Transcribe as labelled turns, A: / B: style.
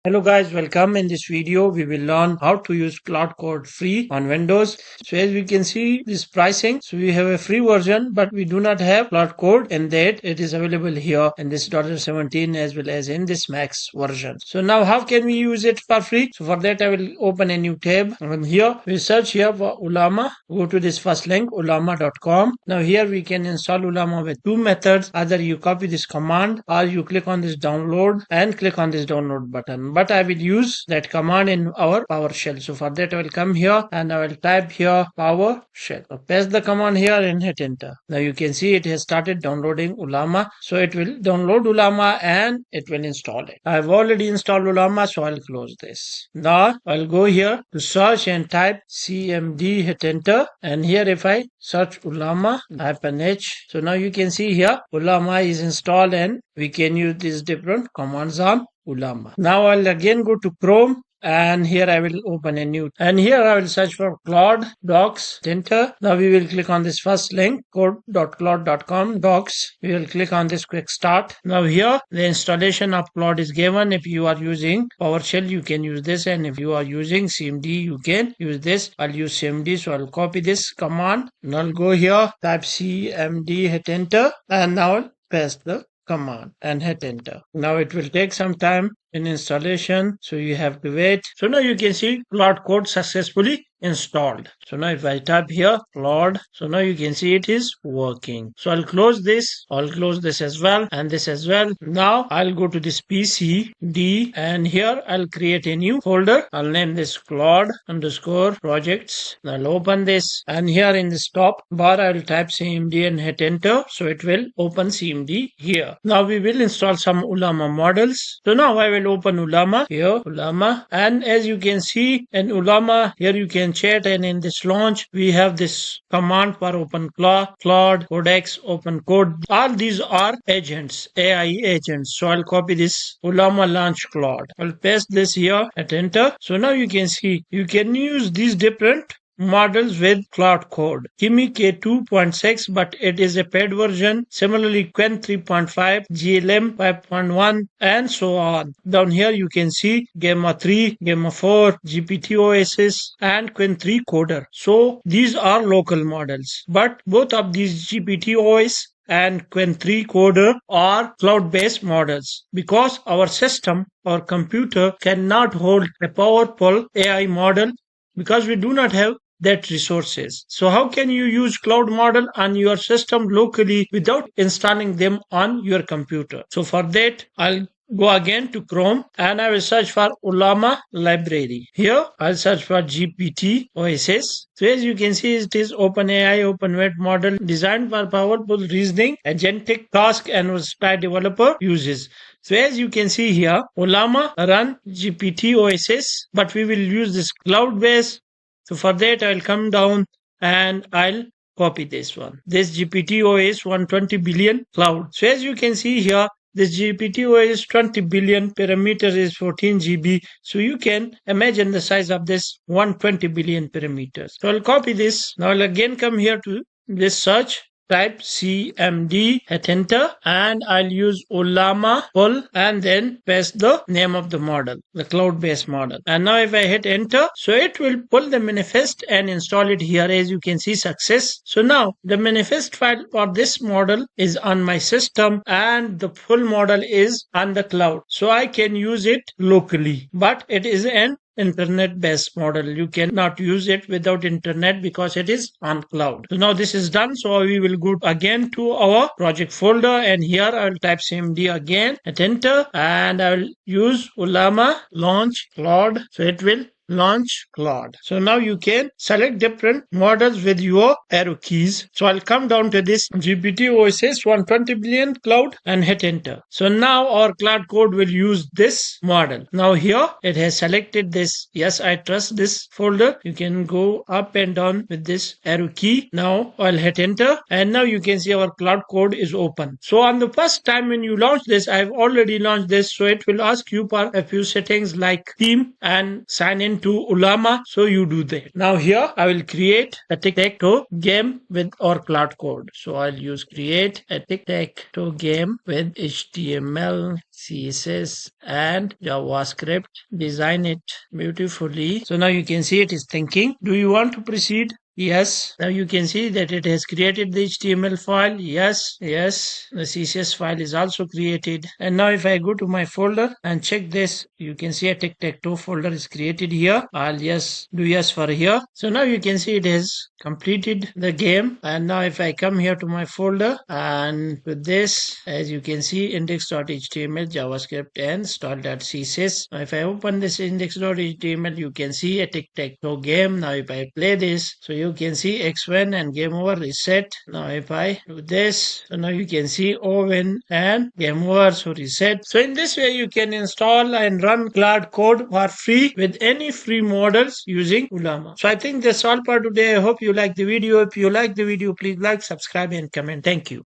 A: Hello guys, welcome. In this video, we will learn how to use Claude Code free on Windows. So as we can see this pricing, so we have a free version, but we do not have Claude Code, and that it is available here in this $17 as well as in this Max version. So now how can we use it for free? So for that I will open a new tab, and here we search here for Ulama. Go to this first link, ulama.com. Now here we can install Ulama with two methods. Either you copy this command or you click on this download and click on this download button. But I will use that command in our PowerShell. So for that I will come here and I will type here PowerShell. So paste the command here and hit enter. Now you can see it has started downloading Ulama. So it will download Ulama and it will install it. I have already installed Ulama, so I'll close this. Now I'll go here to search and type CMD, hit enter. And here if I search Ulama, type an H. So now you can see here Ulama is installed and we can use these different commands on Ulama. Now I'll again go to Chrome and here I will open a new, and here I will search for Claude Docs, enter. Now we will click on this first link, code.claude.com docs. We will click on this quick start. Now here the installation of Claude is given. If you are using PowerShell, you can use this, and if you are using CMD, you can use this. I'll use CMD, so I'll copy this command and I'll go here, type CMD, hit enter, and now I'll paste the command and hit enter. Now it will take some time in installation, so you have to wait. So now you can see Claude Code successfully installed. So now if I type here Claude, so now you can see it is working. So I'll close this as well, and this as well. Now I'll go to this PCD and here I'll create a new folder. I'll name this Claude underscore projects. I'll open this, and here in this top bar I'll type CMD and hit enter, so it will open CMD here. Now we will install some Ulama models. So now I will open Ulama here, Ulama, and as you can see in Ulama here you can chat, and in this launch we have this command for open Claude, Codex, open code. All these are agents, AI agents. So I'll copy this Ulama launch Claude. I'll paste this here at enter. So now you can see you can use these different models with Claude Code. Kimi K2.6, but it is a paid version. Similarly, Quen 3.5, GLM 5.1, and so on. Down here you can see Gamma 3, Gamma 4, GPT OSS, and Quen 3 Coder. So these are local models, but both of these GPT OS and Quen 3 Coder are cloud-based models, because our system or computer cannot hold a powerful AI model because we do not have that resources. So how can you use cloud model on your system locally without installing them on your computer? So for that I'll go again to Chrome and I will search for Ulama library. Here I'll search for GPT OSS. So as you can see, it is OpenAI open-weight model designed for powerful reasoning, agentic task, and versatile developer uses. So as you can see here, Ulama run GPT OSS, but we will use this cloud-based. So for that I'll come down and I'll copy this one. This GPT OS 120 billion cloud. So as you can see here, this GPT OS 20 billion parameter is 14 GB. So you can imagine the size of this 120 billion parameters. So I'll copy this. Now I'll again come here to this search. Type CMD, hit enter, and I'll use Ulama pull and then paste the name of the model, the cloud-based model. And now if I hit enter, so it will pull the manifest and install it here. As you can see, success. So now the manifest file for this model is on my system and the full model is on the cloud. So I can use it locally, but it is an internet-based model. You cannot use it without internet because it is on cloud. So now this is done. So we will go again to our project folder, and here I will type CMD again, hit enter, and I will use Ulama launch Claude. So it will launch Claude. So now you can select different models with your arrow keys. So I'll come down to this GPT OSS 120 billion cloud and hit enter. So now our Claude Code will use this model. Now here it has selected this. Yes, I trust this folder. You can go up and down with this arrow key. Now I'll hit enter, and now you can see our Claude Code is open. So on the first time when you launch this, I've already launched this, so it will ask you for a few settings like theme and sign in into Ulama, so you do that. Now here I will create a tic-tac-toe game with our Claude Code. So I'll use create a tic-tac-toe game with HTML, CSS and JavaScript. Design it beautifully. So now you can see it is thinking. Do you want to proceed? Yes. Now you can see that it has created the HTML file. Yes. Yes. The CSS file is also created. And now if I go to my folder and check this, you can see a tic-tac-toe folder is created here. I'll do yes for here. So now you can see it has completed the game. And now if I come here to my folder and with this, as you can see, index.html, JavaScript and style.css. Now if I open this index.html, you can see a tic-tac-toe game. Now if I play this, so you can see X1 and game over reset. Now if I do this, so now you can see O win and game over, so reset. So in this way you can install and run Claude Code for free with any free models using Ulama. So I think that's all for today. I hope you like the video. If you like the video, please like, subscribe and comment. Thank you.